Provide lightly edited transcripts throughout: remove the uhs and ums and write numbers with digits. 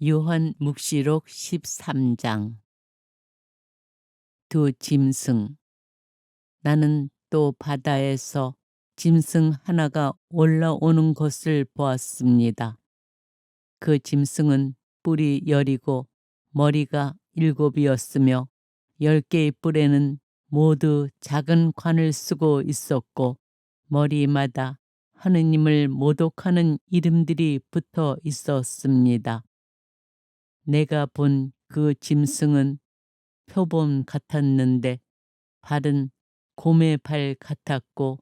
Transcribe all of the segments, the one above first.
요한묵시록 13장. 두 짐승. 나는 또 바다에서 짐승 하나가 올라오는 것을 보았습니다. 그 짐승은 뿔이 10이고 머리가 7이었으며 10개의 뿔에는 모두 작은 관을 쓰고 있었고 머리마다 하느님을 모독하는 이름들이 붙어 있었습니다. 내가 본 그 짐승은 표범 같았는데 발은 곰의 발 같았고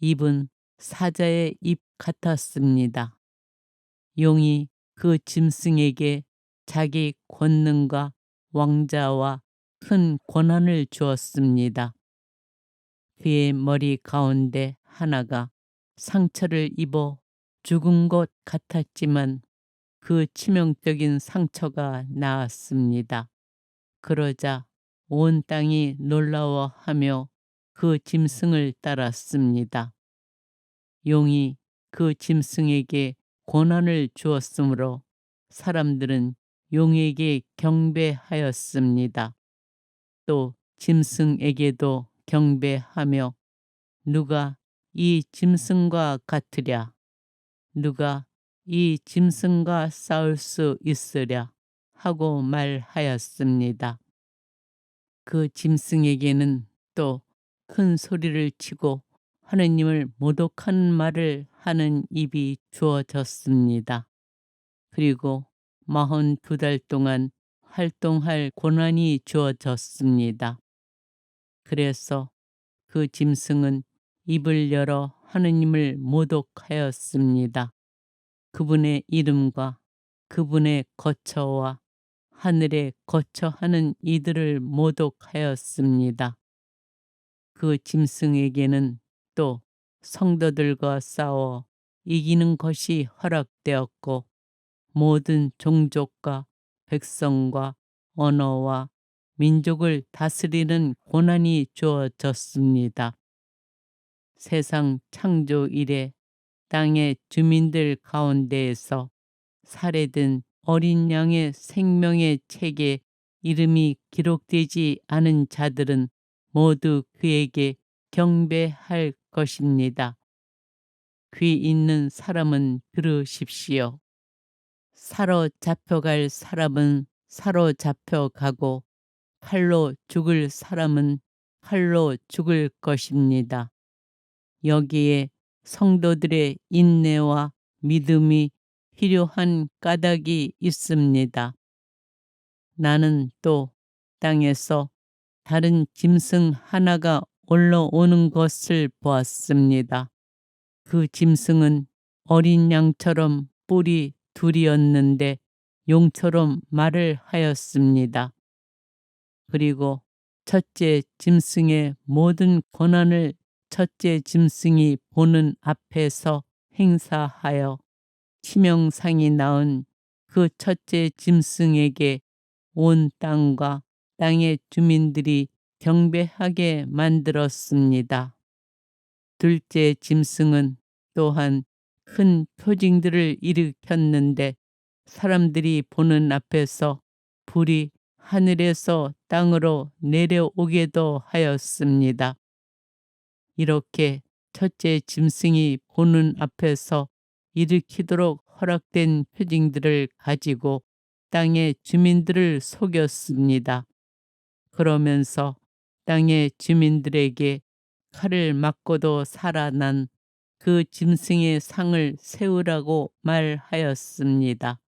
입은 사자의 입 같았습니다. 용이 그 짐승에게 자기 권능과 왕자와 큰 권한을 주었습니다. 그의 머리 가운데 하나가 상처를 입어 죽은 것 같았지만 그 치명적인 상처가 나았습니다. 그러자 온 땅이 놀라워하며 그 짐승을 따랐습니다. 용이 그 짐승에게 권한을 주었으므로 사람들은 용에게 경배하였습니다. 또 짐승에게도 경배하며 누가 이 짐승과 같으랴? 누가 이 짐승과 싸울 수 있으랴? 하고 말하였습니다. 그 짐승에게는 또 큰 소리를 치고 하느님을 모독하는 말을 하는 입이 주어졌습니다. 그리고 42달 동안 활동할 권한이 주어졌습니다. 그래서 그 짐승은 입을 열어 하느님을 모독하였습니다. 그분의 이름과 그분의 거처와 하늘에 거처하는 이들을 모독하였습니다. 그 짐승에게는 또 성도들과 싸워 이기는 것이 허락되었고 모든 종족과 백성과 언어와 민족을 다스리는 권한이 주어졌습니다. 세상 창조 이래 땅의 주민들 가운데에서 살해된 어린 양의 생명의 책에 이름이 기록되지 않은 자들은 모두 그에게 경배할 것입니다. 귀 있는 사람은 들으십시오. 사로잡혀갈 사람은 사로잡혀가고 칼로 죽을 사람은 칼로 죽을 것입니다. 여기에 성도들의 인내와 믿음이 필요한 까닭이 있습니다. 나는 또 땅에서 다른 짐승 하나가 올라오는 것을 보았습니다. 그 짐승은 어린 양처럼 뿔이 2이었는데 용처럼 말을 하였습니다. 그리고 첫째 짐승의 모든 권한을 첫째 짐승이 보는 앞에서 행사하여 치명상이 나온 그 첫째 짐승에게 온 땅과 땅의 주민들이 경배하게 만들었습니다. 둘째 짐승은 또한 큰 표징들을 일으켰는데 사람들이 보는 앞에서 불이 하늘에서 땅으로 내려오게도 하였습니다. 이렇게 첫째 짐승이 보는 앞에서 일으키도록 허락된 표징들을 가지고 땅의 주민들을 속였습니다. 그러면서 땅의 주민들에게 칼을 맞고도 살아난 그 짐승의 상을 세우라고 말하였습니다.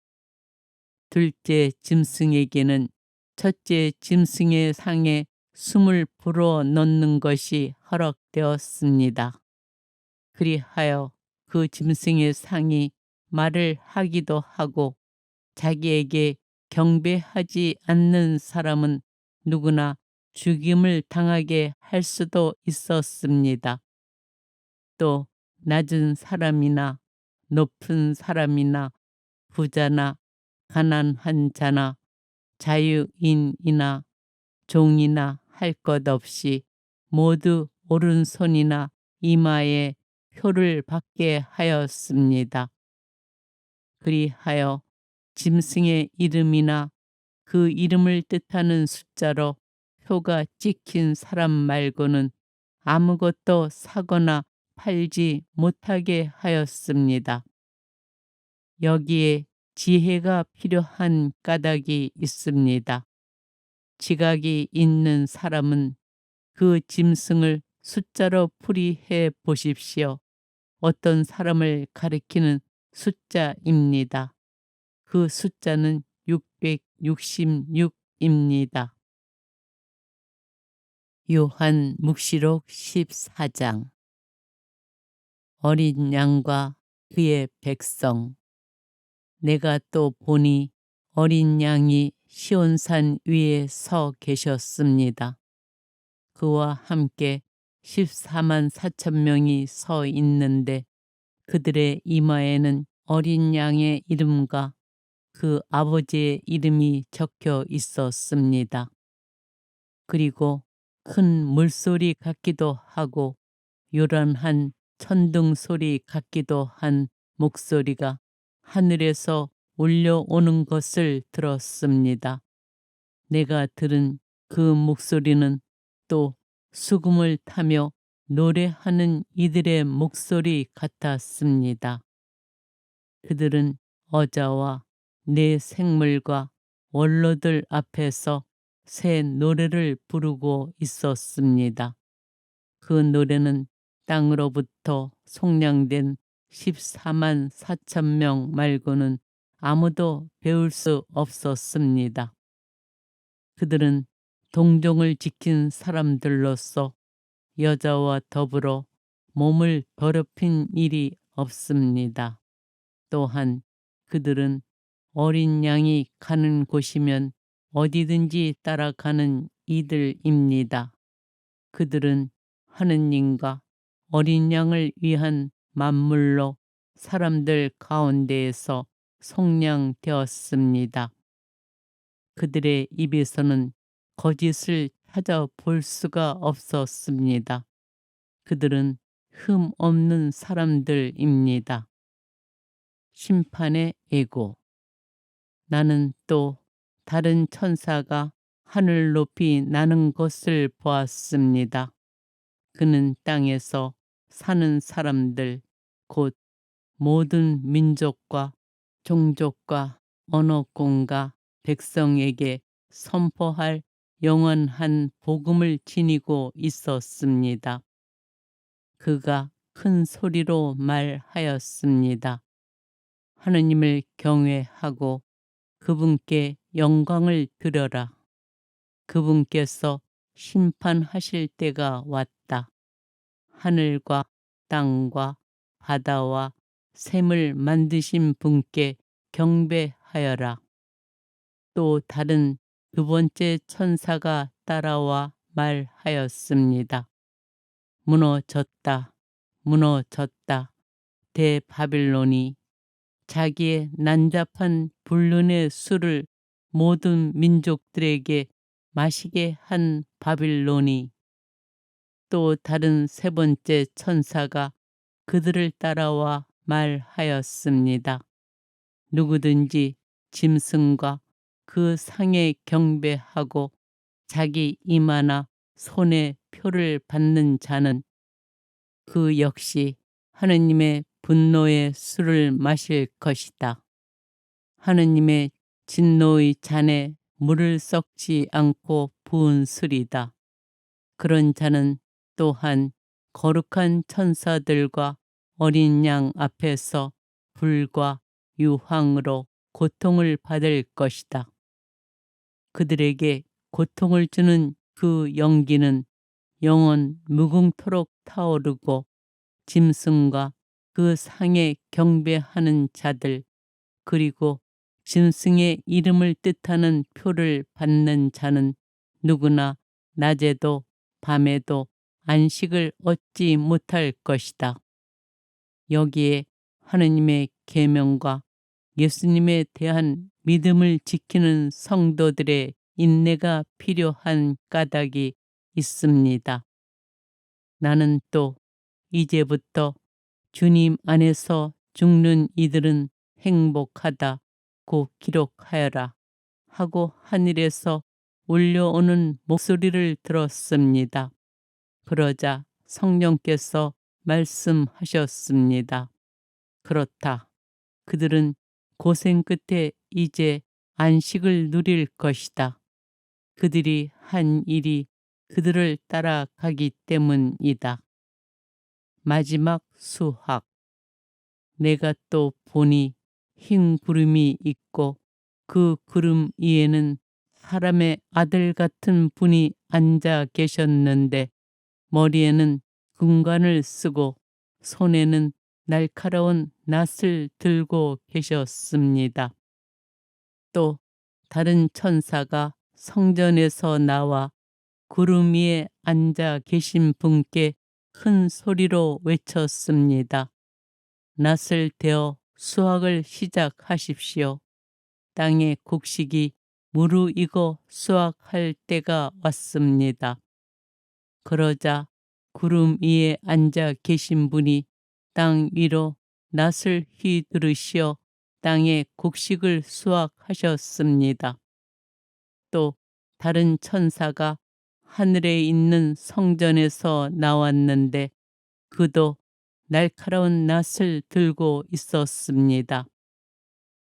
둘째 짐승에게는 첫째 짐승의 상에 숨을 불어 넣는 것이 허락되었습니다. 그리하여 그 짐승의 상이 말을 하기도 하고 자기에게 경배하지 않는 사람은 누구나 죽임을 당하게 할 수도 있었습니다. 또 낮은 사람이나 높은 사람이나 부자나 가난한 자나 자유인이나 종이나 할 것 없이 모두 오른손이나 이마에 표를 받게 하였습니다. 그리하여 짐승의 이름이나 그 이름을 뜻하는 숫자로 표가 찍힌 사람 말고는 아무것도 사거나 팔지 못하게 하였습니다. 여기에 지혜가 필요한 까닭이 있습니다. 지각이 있는 사람은 그 짐승을 숫자로 풀이해 보십시오. 어떤 사람을 가리키는 숫자입니다. 그 숫자는 666입니다. 요한 묵시록 14장. 어린 양과 그의 백성. 내가 또 보니 어린 양이 시온산 위에 서 계셨습니다. 그와 함께 14만 4천 명이 서 있는데 그들의 이마에는 어린 양의 이름과 그 아버지의 이름이 적혀 있었습니다. 그리고 큰 물소리 같기도 하고 요란한 천둥 소리 같기도 한 목소리가 하늘에서 울려오는 것을 들었습니다. 내가 들은 그 목소리는 또 수금을 타며 노래하는 이들의 목소리 같았습니다. 그들은 어자와 내 생물과 원로들 앞에서 새 노래를 부르고 있었습니다. 그 노래는 땅으로부터 속량된 14만 4천 명 말고는 아무도 배울 수 없었습니다. 그들은 동종을 지킨 사람들로서 여자와 더불어 몸을 더럽힌 일이 없습니다. 또한 그들은 어린 양이 가는 곳이면 어디든지 따라가는 이들입니다. 그들은 하느님과 어린 양을 위한 만물로 사람들 가운데에서 속량되었습니다. 그들의 입에서는 거짓을 찾아볼 수가 없었습니다. 그들은 흠 없는 사람들입니다. 심판의 예고. 나는 또 다른 천사가 하늘 높이 나는 것을 보았습니다. 그는 땅에서 사는 사람들, 곧 모든 민족과 종족과 언어권과 백성에게 선포할 영원한 복음을 지니고 있었습니다. 그가 큰 소리로 말하였습니다. 하느님을 경외하고 그분께 영광을 드려라. 그분께서 심판하실 때가 왔다. 하늘과 땅과 바다와 샘을 만드신 분께 경배하여라. 또 다른 두 번째 천사가 따라와 말하였습니다. 무너졌다. 무너졌다. 대바빌론이 자기의 난잡한 불륜의 술을 모든 민족들에게 마시게 한 바빌론이. 또 다른 세 번째 천사가 그들을 따라와 말하였습니다. 누구든지 짐승과 그 상에 경배하고 자기 이마나 손에 표를 받는 자는 그 역시 하느님의 분노의 술을 마실 것이다. 하느님의 진노의 잔에 물을 섞지 않고 부은 술이다. 그런 자는 또한 거룩한 천사들과 어린 양 앞에서 불과 유황으로 고통을 받을 것이다. 그들에게 고통을 주는 그 연기는 영원 무궁토록 타오르고 짐승과 그 상에 경배하는 자들 그리고 짐승의 이름을 뜻하는 표를 받는 자는 누구나 낮에도 밤에도 안식을 얻지 못할 것이다. 여기에 하느님의 계명과 예수님에 대한 믿음을 지키는 성도들의 인내가 필요한 까닭이 있습니다. 나는 또 이제부터 주님 안에서 죽는 이들은 행복하다. 고 기록하여라 하고 하늘에서 울려오는 목소리를 들었습니다. 그러자 성령께서 말씀하셨습니다. 그렇다. 그들은 고생 끝에 이제 안식을 누릴 것이다. 그들이 한 일이 그들을 따라가기 때문이다. 마지막 수학. 내가 또 보니 흰 구름이 있고 그 구름 위에는 사람의 아들 같은 분이 앉아 계셨는데 머리에는 금관을 쓰고 손에는 날카로운 낫을 들고 계셨습니다. 또 다른 천사가 성전에서 나와 구름 위에 앉아 계신 분께 큰 소리로 외쳤습니다. 낫을 대어 수확을 시작하십시오. 땅의 곡식이 무르익어 수확할 때가 왔습니다. 그러자 구름 위에 앉아 계신 분이 땅 위로 낫을 휘두르시어 땅의 곡식을 수확하셨습니다. 또 다른 천사가 하늘에 있는 성전에서 나왔는데 그도 날카로운 낫을 들고 있었습니다.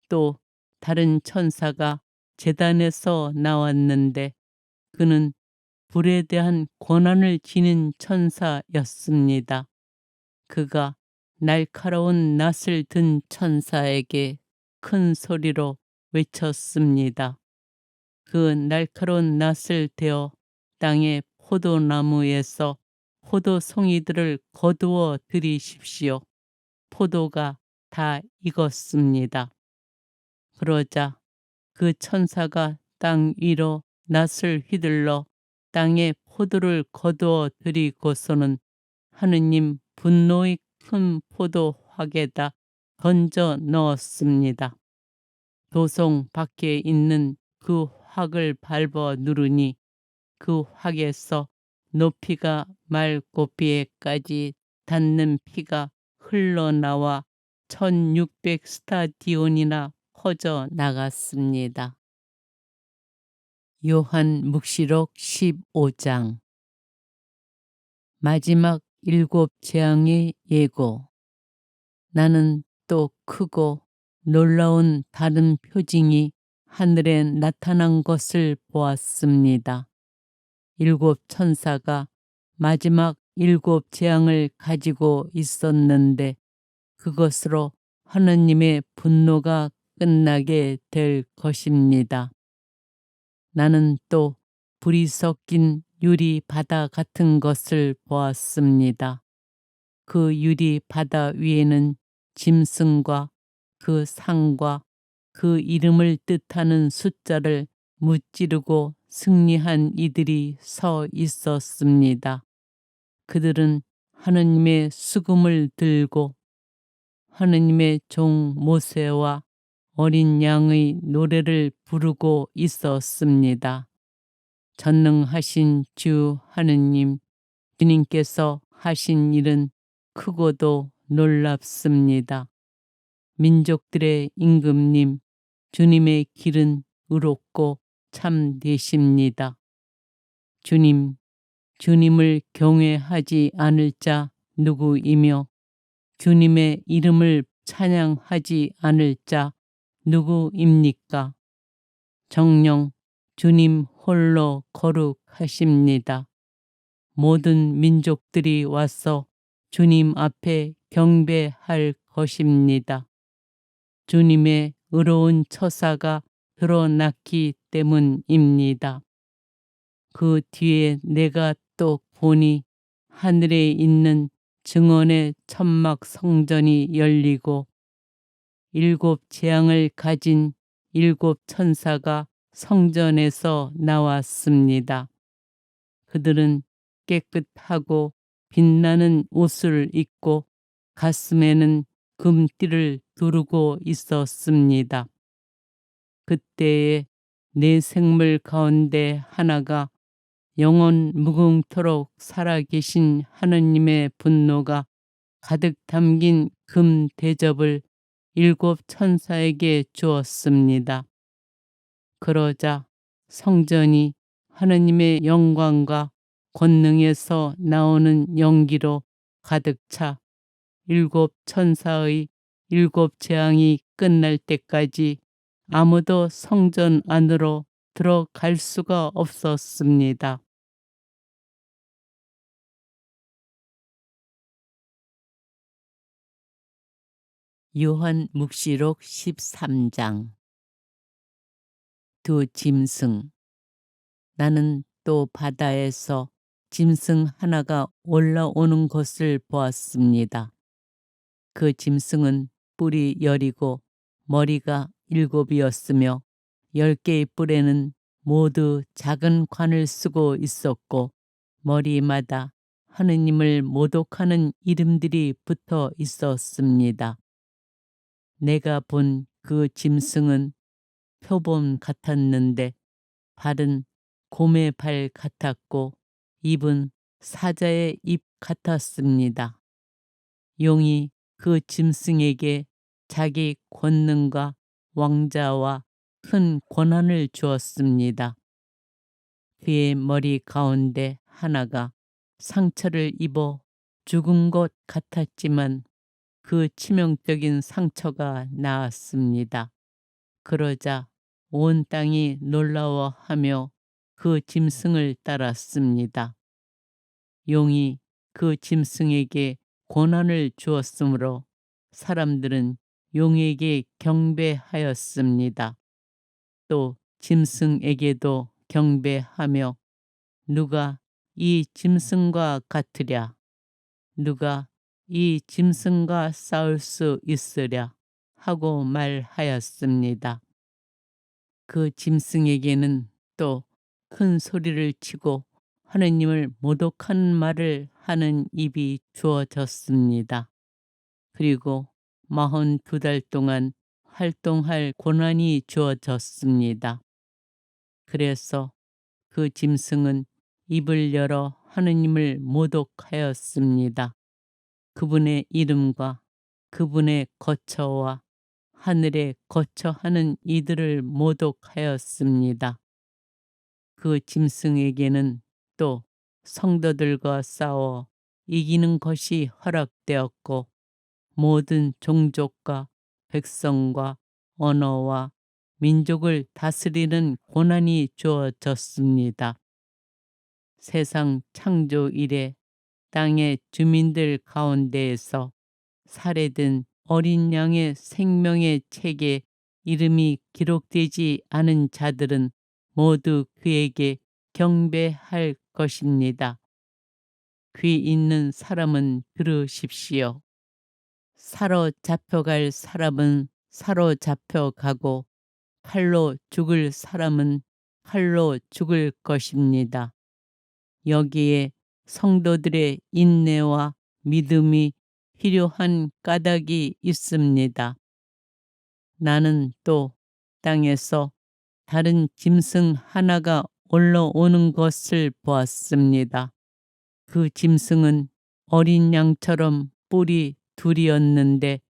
또 다른 천사가 제단에서 나왔는데 그는 불에 대한 권한을 지닌 천사였습니다. 그가 날카로운 낫을 든 천사에게 큰 소리로 외쳤습니다. 그 날카로운 낫을 대어 땅의 포도나무에서 포도송이들을 거두어 들이십시오. 포도가 다 익었습니다. 그러자 그 천사가 땅 위로 낫을 휘둘러 땅에 포도를 거두어 들이고서는 하느님 분노의 큰 포도 확에다 던져 넣었습니다. 도성 밖에 있는 그 확을 밟아 누르니 그 확에서 높이가 말고비에까지 닿는 피가 흘러나와 1600 스타디온이나 퍼져 나갔습니다. 요한 묵시록 15장. 마지막 7 재앙의 예고. 나는 또 크고 놀라운 다른 표징이 하늘에 나타난 것을 보았습니다. 7 천사가 마지막 7 재앙을 가지고 있었는데 그것으로 하느님의 분노가 끝나게 될 것입니다. 나는 또 불이 섞인 유리 바다 같은 것을 보았습니다. 그 유리 바다 위에는 짐승과 그 상과 그 이름을 뜻하는 숫자를 무찌르고 승리한 이들이 서 있었습니다. 그들은 하느님의 수금을 들고 하느님의 종 모세와 어린 양의 노래를 부르고 있었습니다. 전능하신 주 하느님, 주님께서 하신 일은 크고도 놀랍습니다. 민족들의 임금님, 주님의 길은 의롭고 참되십니다. 주님, 주님을 경외하지 않을 자 누구이며 주님의 이름을 찬양하지 않을 자 누구입니까? 정녕 주님 홀로 거룩하십니다. 모든 민족들이 와서 주님 앞에 경배할 것입니다. 주님의 의로운 처사가 드러났기 때문입니다. 그 뒤에 내가 또 보니 하늘에 있는 증언의 천막 성전이 열리고 7 재앙을 가진 7 천사가 성전에서 나왔습니다. 그들은 깨끗하고 빛나는 옷을 입고 가슴에는 금띠를 두르고 있었습니다. 그때에 네 생물 가운데 하나가 영원 무궁토록 살아계신 하느님의 분노가 가득 담긴 금 대접을 일곱 천사에게 주었습니다. 그러자 성전이 하느님의 영광과 권능에서 나오는 연기로 가득 차 일곱 천사의 일곱 재앙이 끝날 때까지 아무도 성전 안으로 들어갈 수가 없었습니다. 요한묵시록 13장. 두 짐승. 나는 또 바다에서 짐승 하나가 올라오는 것을 보았습니다. 그 짐승은 뿔이 10이고 머리가 7이었으며 10개의 뿔에는 모두 작은 관을 쓰고 있었고 머리마다 하느님을 모독하는 이름들이 붙어 있었습니다. 내가 본 그 짐승은 표범 같았는데 발은 곰의 발 같았고 입은 사자의 입 같았습니다. 용이 그 짐승에게 자기 권능과 왕자와 큰 권한을 주었습니다. 그의 머리 가운데 하나가 상처를 입어 죽은 것 같았지만 그 치명적인 상처가 나았습니다. 그러자 온 땅이 놀라워하며 그 짐승을 따랐습니다. 용이 그 짐승에게 권한을 주었으므로 사람들은 용에게 경배하였습니다. 또 짐승에게도 경배하며 누가 이 짐승과 같으랴? 누가 이 짐승과 싸울 수 있으랴? 하고 말하였습니다. 그 짐승에게는 또 큰 소리를 치고 하느님을 모독하는 말을 하는 입이 주어졌습니다. 그리고 42달 동안 활동할 권한이 주어졌습니다. 그래서 그 짐승은 입을 열어 하느님을 모독하였습니다. 그분의 이름과 그분의 거처와 하늘에 거처하는 이들을 모독하였습니다. 그 짐승에게는 또 성도들과 싸워 이기는 것이 허락되었고 모든 종족과 백성과 언어와 민족을 다스리는 권한이 주어졌습니다. 세상 창조 이래 땅의 주민들 가운데에서 살해된 어린 양의 생명의 책에 이름이 기록되지 않은 자들은 모두 그에게 경배할 것입니다. 귀 있는 사람은 들으십시오. 사로잡혀갈 사람은 사로잡혀가고 칼로 죽을 사람은 칼로 죽을 것입니다. 여기에 성도들의 인내와 믿음이 필요한 까닭이 있습니다. 나는 또 땅에서 다른 짐승 하나가 올라오는 것을 보았습니다. 그 짐승은 어린 양처럼 뿔이 2이었는데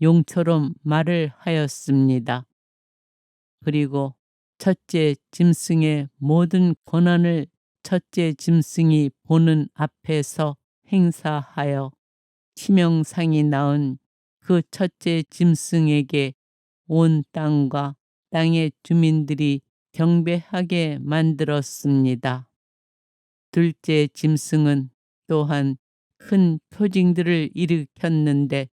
용처럼 말을 하였습니다. 그리고 첫째 짐승의 모든 권한을 첫째 짐승이 보는 앞에서 행사하여 치명상이 나온 그 첫째 짐승에게 온 땅과 땅의 주민들이 경배하게 만들었습니다. 둘째 짐승은 또한 큰 표징들을 일으켰는데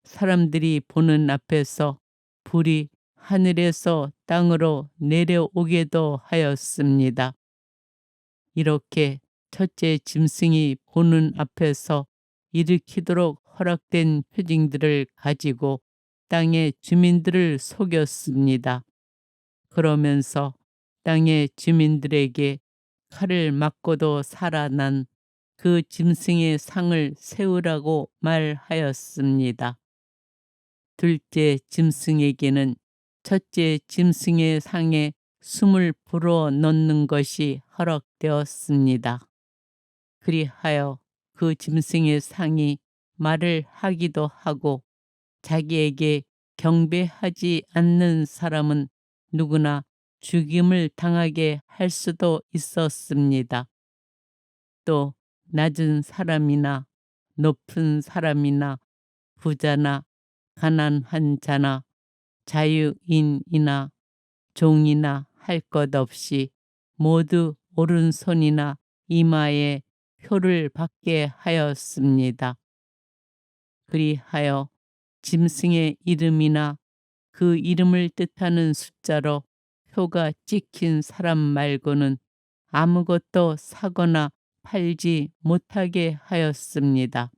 사람들이 보는 앞에서 불이 하늘에서 땅으로 내려오게도 하였습니다. 이렇게 첫째 짐승이 보는 앞에서 일으키도록 허락된 표징들을 가지고 땅의 주민들을 속였습니다. 그러면서 땅의 주민들에게 칼을 맞고도 살아난 그 짐승의 상을 세우라고 말하였습니다. 둘째 짐승에게는 첫째 짐승의 상에 숨을 불어 넣는 것이 허락되었습니다. 그리하여 그 짐승의 상이 말을 하기도 하고 자기에게 경배하지 않는 사람은 누구나 죽임을 당하게 할 수도 있었습니다. 또 낮은 사람이나 높은 사람이나 부자나 가난한 자나 자유인이나 종이나 할 것 없이 모두 오른손이나 이마에 표를 받게 하였습니다. 그리하여 짐승의 이름이나 그 이름을 뜻하는 숫자로 표가 찍힌 사람 말고는 아무것도 사거나 팔지 못하게 하였습니다.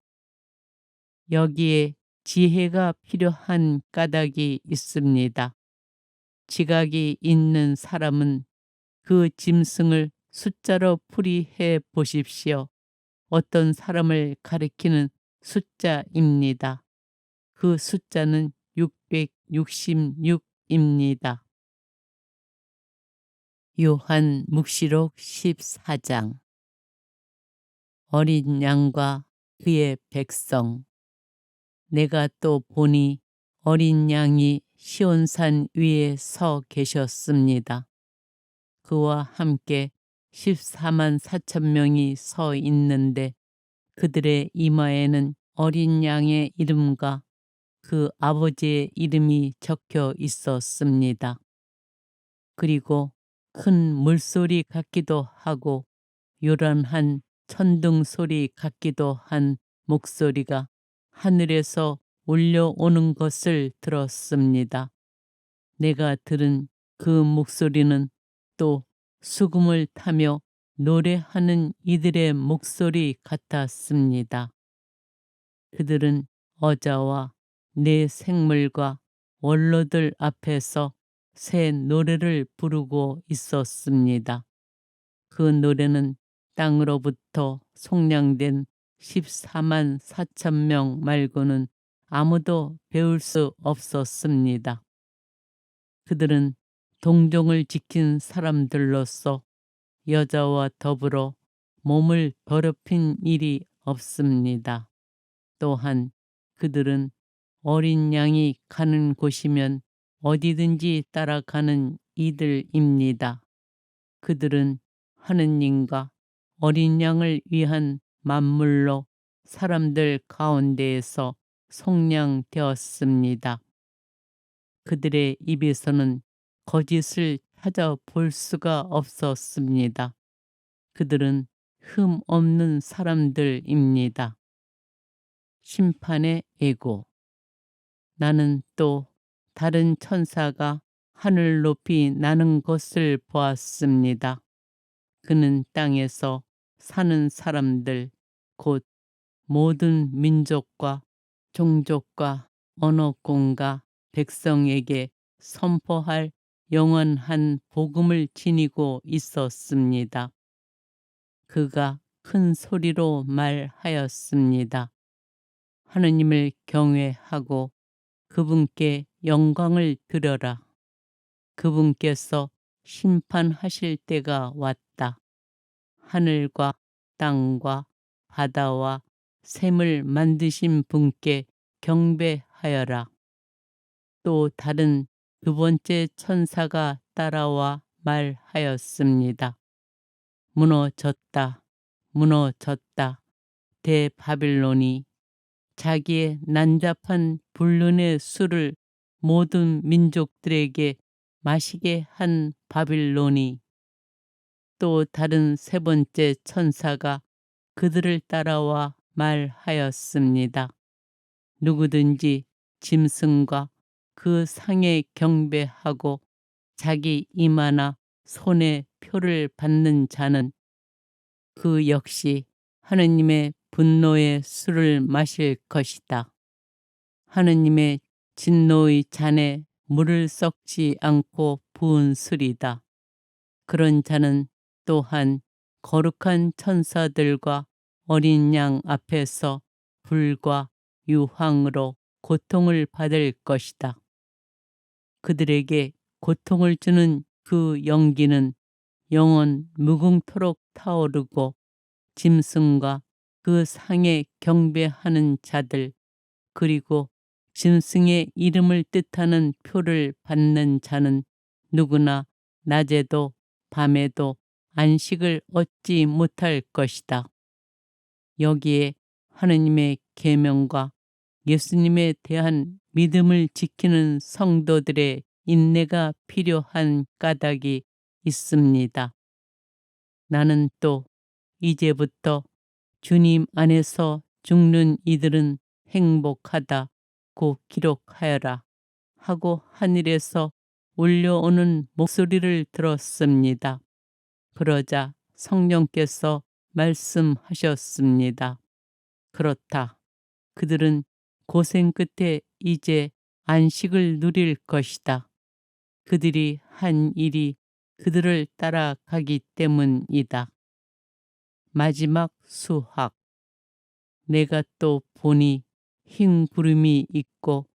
여기에 지혜가 필요한 까닭이 있습니다. 지각이 있는 사람은 그 짐승을 숫자로 풀이해 보십시오. 어떤 사람을 가리키는 숫자입니다. 그 숫자는 666입니다. 요한 묵시록 14장. 어린 양과 그의 백성. 내가 또 보니 어린 양이 시온산 위에 서 계셨습니다. 그와 함께 14만 4천 명이 서 있는데 그들의 이마에는 어린 양의 이름과 그 아버지의 이름이 적혀 있었습니다. 그리고 큰 물소리 같기도 하고 요란한 천둥 소리 같기도 한 목소리가 하늘에서 울려오는 것을 들었습니다. 내가 들은 그 목소리는 또 수금을 타며 노래하는 이들의 목소리 같았습니다. 그들은 어자와 네 생물과 원로들 앞에서 새 노래를 부르고 있었습니다. 그 노래는 땅으로부터 속량된 14만 4천 명 말고는 아무도 배울 수 없었습니다. 그들은 동정을 지킨 사람들로서 여자와 더불어 몸을 더럽힌 일이 없습니다. 또한 그들은 어린 양이 가는 곳이면 어디든지 따라가는 이들입니다. 그들은 하느님과 어린 양을 위한 만물로 사람들 가운데에서 속량되었습니다. 그들의 입에서는 거짓을 찾아볼 수가 없었습니다. 그들은 흠 없는 사람들입니다. 심판의 애고. 나는 또 다른 천사가 하늘 높이 나는 것을 보았습니다. 그는 땅에서 사는 사람들, 곧 모든 민족과 종족과 언어권과 백성에게 선포할 영원한 복음을 지니고 있었습니다. 그가 큰 소리로 말하였습니다. 하느님을 경외하고 그분께 영광을 드려라. 그분께서 심판하실 때가 왔다. 하늘과 땅과 바다와 샘을 만드신 분께 경배하여라. 또 다른 두 번째 천사가 따라와 말하였습니다. 무너졌다. 무너졌다. 대바빌론이 자기의 난잡한 불륜의 술을 모든 민족들에게 마시게 한 바빌론이. 또 다른 세 번째 천사가 그들을 따라와 말하였습니다. 누구든지 짐승과 그 상에 경배하고 자기 이마나 손에 표를 받는 자는 그 역시 하느님의 분노의 술을 마실 것이다. 하느님의 진노의 잔에 물을 섞지 않고 부은 술이다. 그런 자는 또한 거룩한 천사들과 어린 양 앞에서 불과 유황으로 고통을 받을 것이다. 그들에게 고통을 주는 그 연기는 영원 무궁토록 타오르고 짐승과 그 상에 경배하는 자들 그리고 짐승의 이름을 뜻하는 표를 받는 자는 누구나 낮에도 밤에도 안식을 얻지 못할 것이다. 여기에 하느님의 계명과 예수님에 대한 믿음을 지키는 성도들의 인내가 필요한 까닭이 있습니다. 나는 또 이제부터 주님 안에서 죽는 이들은 행복하다고 기록하여라 하고 하늘에서 울려오는 목소리를 들었습니다. 그러자 성령께서 말씀하셨습니다. 그렇다. 그들은 고생 끝에 이제 안식을 누릴 것이다. 그들이 한 일이 그들을 따라가기 때문이다. 마지막 수학. 내가 또 보니 흰 구름이 있고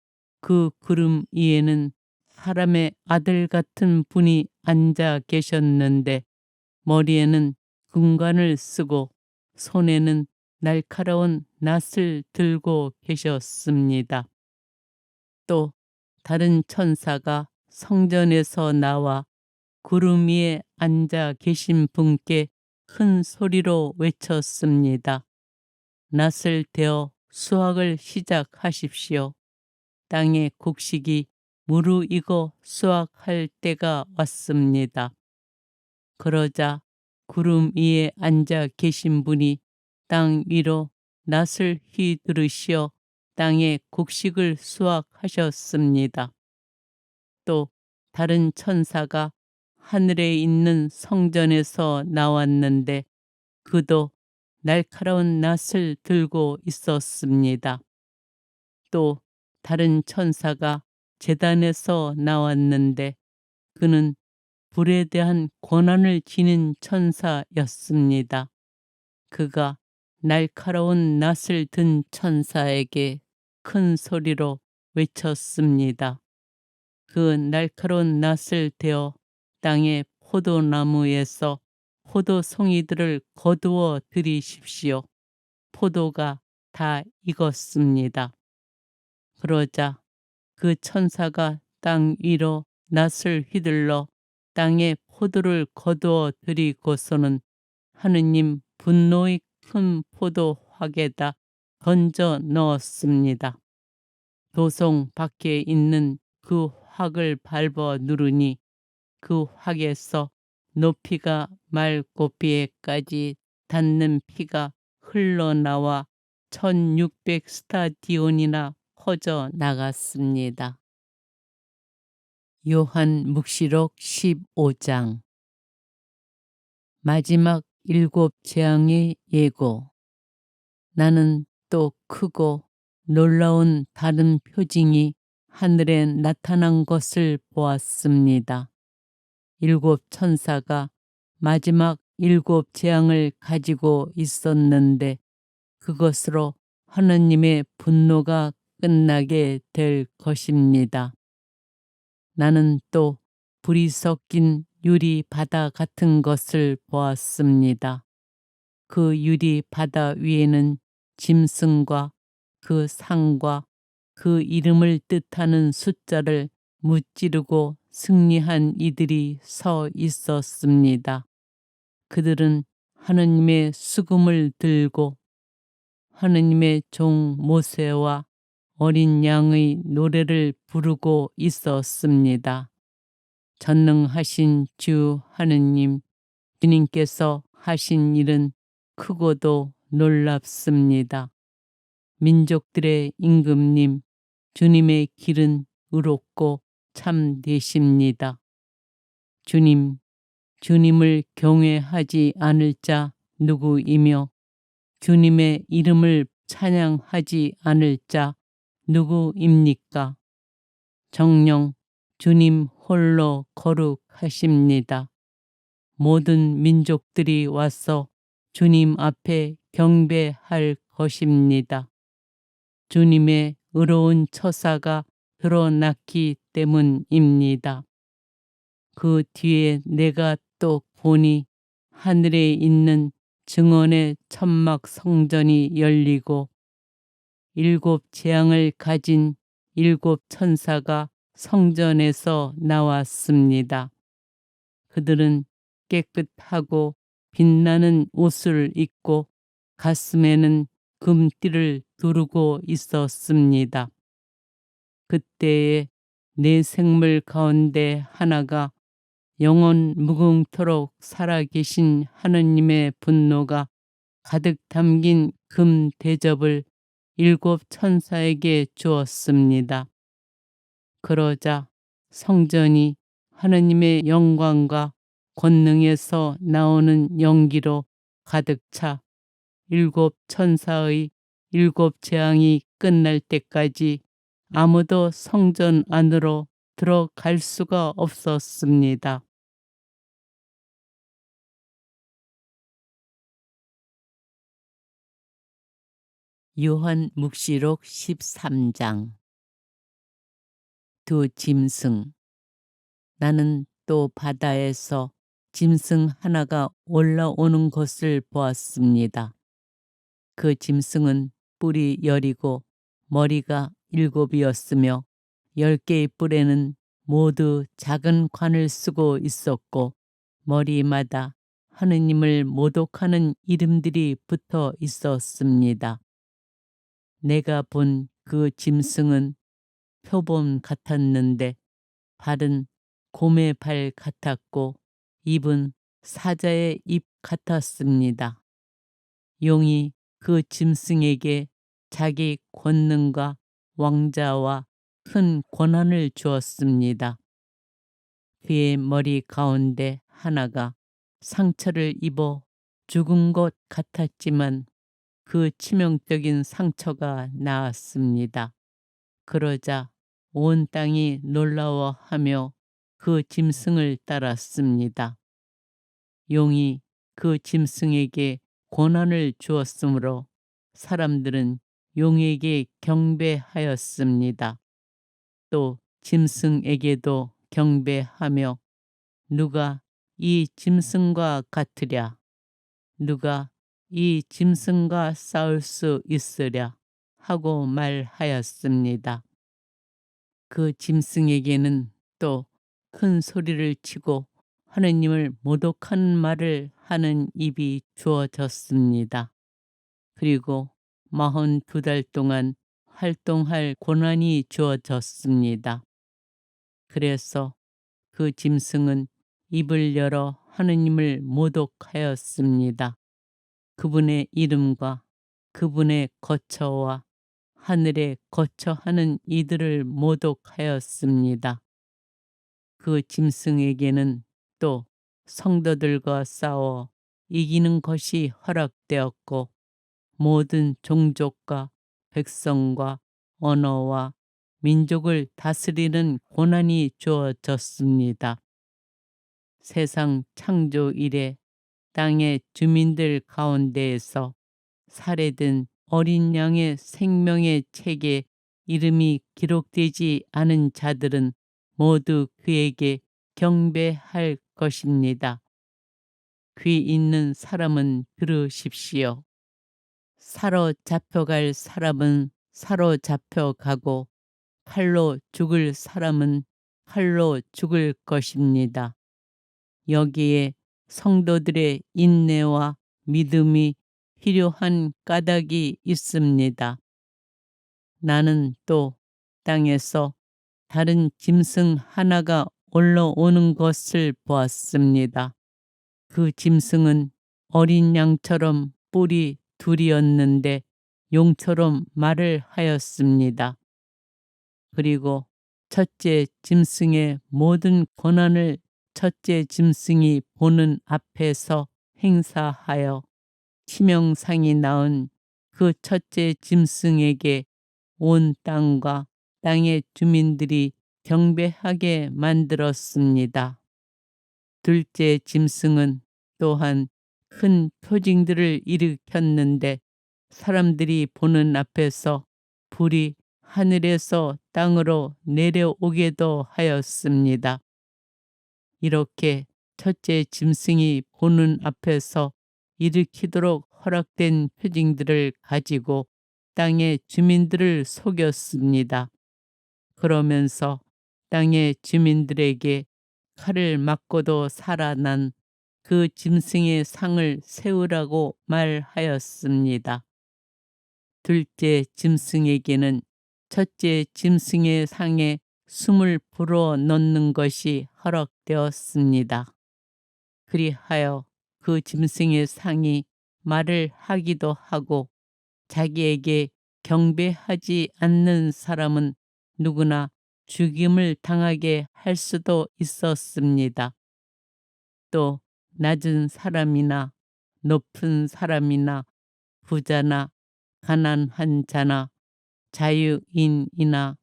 그 구름 위에는 사람의 아들 같은 분이 앉아 계셨는데 머리에는 금관을 쓰고 손에는 날카로운 낫을 들고 계셨습니다. 또 다른 천사가 성전에서 나와 구름 위에 앉아 계신 분께 큰 소리로 외쳤습니다. 낫을 대어 수확을 시작하십시오. 땅의 곡식이 무르익어 수확할 때가 왔습니다. 그러자 구름 위에 앉아 계신 분이 땅 위로 낫을 휘두르시어 땅의 곡식을 수확하셨습니다. 또 다른 천사가 하늘에 있는 성전에서 나왔는데 그도 날카로운 낫을 들고 있었습니다. 또 다른 천사가 제단에서 나왔는데 그는 불에 대한 권한을 지닌 천사였습니다. 그가 날카로운 낫을 든 천사에게 큰 소리로 외쳤습니다. 그 날카로운 낫을 대어 땅의 포도나무에서 포도송이들을 거두어 들이십시오. 포도가 다 익었습니다. 그러자 그 천사가 땅 위로 낫을 휘둘러 땅에 포도를 거두어 들이고서는 하느님 분노의 큰 포도 확에다 던져 넣었습니다. 도성 밖에 있는 그 확을 밟아 누르니 그 확에서 높이가 말고비에까지 닿는 피가 흘러나와 1600 스타디온이나 퍼져 나갔습니다. 요한 묵시록 15장. 마지막 7 재앙의 예고. 나는 또 크고 놀라운 다른 표징이 하늘에 나타난 것을 보았습니다. 7 천사가 마지막 7 재앙을 가지고 있었는데 그것으로 하느님의 분노가 끝나게 될 것입니다. 나는 또 불이 섞인 유리 바다 같은 것을 보았습니다. 그 유리 바다 위에는 짐승과 그 상과 그 이름을 뜻하는 숫자를 무찌르고 승리한 이들이 서 있었습니다. 그들은 하느님의 수금을 들고 하느님의 종 모세와 어린 양의 노래를 부르고 있었습니다. 전능하신 주 하느님, 주님께서 하신 일은 크고도 놀랍습니다. 민족들의 임금님, 주님의 길은 의롭고 참되십니다. 주님, 주님을 경외하지 않을 자 누구이며 주님의 이름을 찬양하지 않을 자 누구입니까? 정녕 주님 홀로 거룩하십니다. 모든 민족들이 와서 주님 앞에 경배할 것입니다. 주님의 의로운 처사가 드러났기 때문입니다. 그 뒤에 내가 또 보니 하늘에 있는 증언의 천막 성전이 열리고 7 재앙을 가진 일곱 천사가 성전에서 나왔습니다. 그들은 깨끗하고 빛나는 옷을 입고 가슴에는 금띠를 두르고 있었습니다. 그때에 네 생물 가운데 하나가 영원 무궁토록 살아계신 하느님의 분노가 가득 담긴 금 대접을 일곱 천사에게 주었습니다. 그러자 성전이 하느님의 영광과 권능에서 나오는 연기로 가득 차 일곱 천사의 일곱 재앙이 끝날 때까지 아무도 성전 안으로 들어갈 수가 없었습니다. 요한묵시록 13장. 두 짐승. 나는 또 바다에서 짐승 하나가 올라오는 것을 보았습니다. 그 짐승은 뿔이 10이고 머리가 7이었으며 10개의 뿔에는 모두 작은 관을 쓰고 있었고 머리마다 하느님을 모독하는 이름들이 붙어 있었습니다. 내가 본 그 짐승은 표범 같았는데 발은 곰의 발 같았고 입은 사자의 입 같았습니다. 용이 그 짐승에게 자기 권능과 왕자와 큰 권한을 주었습니다. 그의 머리 가운데 하나가 상처를 입어 죽은 것 같았지만 그 치명적인 상처가 나았습니다. 그러자 온 땅이 놀라워하며 그 짐승을 따랐습니다. 용이 그 짐승에게 권한을 주었으므로 사람들은 용에게 경배하였습니다. 또 짐승에게도 경배하며 누가 이 짐승과 같으랴? 누가 이 짐승과 싸울 수 있으랴? 하고 말하였습니다. 그 짐승에게는 또 큰 소리를 치고 하느님을 모독하는 말을 하는 입이 주어졌습니다. 그리고 42달 동안 활동할 권한이 주어졌습니다. 그래서 그 짐승은 입을 열어 하느님을 모독하였습니다. 그분의 이름과 그분의 거처와 하늘에 거처하는 이들을 모독하였습니다. 그 짐승에게는 또 성도들과 싸워 이기는 것이 허락되었고 모든 종족과 백성과 언어와 민족을 다스리는 권한이 주어졌습니다. 세상 창조 이래 땅의 주민들 가운데에서 살해된 어린 양의 생명의 책에 이름이 기록되지 않은 자들은 모두 그에게 경배할 것입니다. 귀 있는 사람은 들으십시오. 사로잡혀갈 사람은 사로잡혀가고 칼로 죽을 사람은 칼로 죽을 것입니다. 여기에 성도들의 인내와 믿음이 필요한 까닭이 있습니다. 나는 또 땅에서 다른 짐승 하나가 올라오는 것을 보았습니다. 그 짐승은 어린 양처럼 뿔이 둘이었는데 용처럼 말을 하였습니다. 그리고 첫째 짐승의 모든 권한을 첫째 짐승이 보는 앞에서 행사하여 치명상이 나온 그 첫째 짐승에게 온 땅과 땅의 주민들이 경배하게 만들었습니다. 둘째 짐승은 또한 큰 표징들을 일으켰는데 사람들이 보는 앞에서 불이 하늘에서 땅으로 내려오게도 하였습니다. 이렇게 첫째 짐승이 보는 앞에서 일으키도록 허락된 표징들을 가지고 땅의 주민들을 속였습니다. 그러면서 땅의 주민들에게 칼을 맞고도 살아난 그 짐승의 상을 세우라고 말하였습니다. 둘째 짐승에게는 첫째 짐승의 상에 숨을 불어 넣는 것이 허락되었습니다. 그리하여 그 짐승의 상이 말을 하기도 하고 자기에게 경배하지 않는 사람은 누구나 죽임을 당하게 할 수도 있었습니다. 또 낮은 사람이나 높은 사람이나 부자나 가난한 자나 자유인이나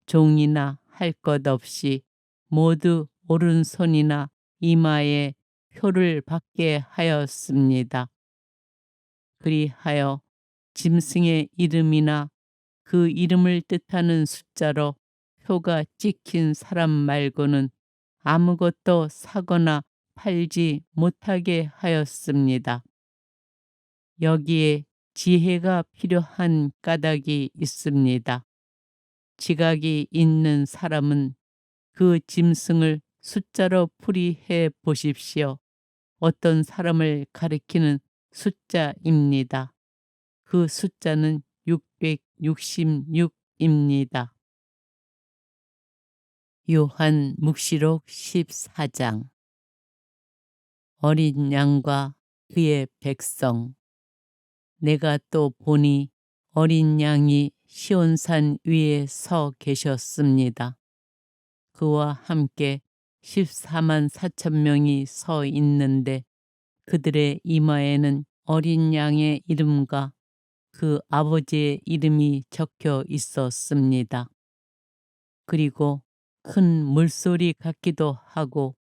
종이나 할 것 없이 모두 오른손이나 이마에 표를 받게 하였습니다. 그리하여 짐승의 이름이나 그 이름을 뜻하는 숫자로 표가 찍힌 사람 말고는 아무것도 사거나 팔지 못하게 하였습니다. 여기에 지혜가 필요한 까닭이 있습니다. 지각이 있는 사람은 그 짐승을 숫자로 풀이해 보십시오. 어떤 사람을 가리키는 숫자입니다. 그 숫자는 666입니다. 요한 묵시록 14장. 어린 양과 그의 백성. 내가 또 보니 어린 양이 시온산 위에 서 계셨습니다. 그와 함께 14만 4천 명이 서 있는데 그들의 이마에는 어린 양의 이름과 그 아버지의 이름이 적혀 있었습니다. 그리고 큰 물소리 같기도 하고